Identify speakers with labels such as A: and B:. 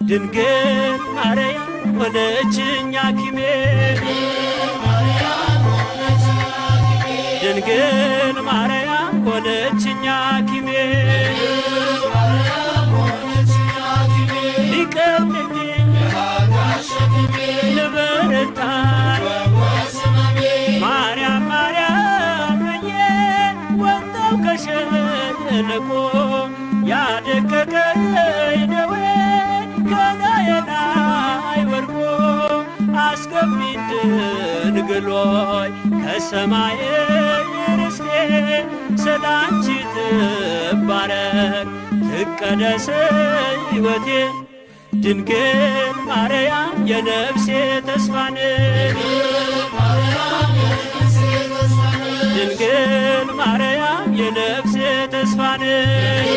A: ድንግል ማርያም ሆነችኝ ሐኪሜ ድንግል ማርያም ሆነችኝ ሐኪሜ ሊቀልልኝ ልበረታ ማርያም ማርያም ብዬ ወጣው ከሸለቆ ያደቀቀኝ ደዌ ከላዬ ላይ ወድቆ አስገቢኝ ድንግል ሆይ ከሰማይ ርስቴ ስላንቺ ትባረክ ትቀደስ ሕይወቴ ድንግል ማርያም የነፍሴ ተስፋ ነሽ ድንግል ማርያም የነፍሴ ተስፋ ነሽ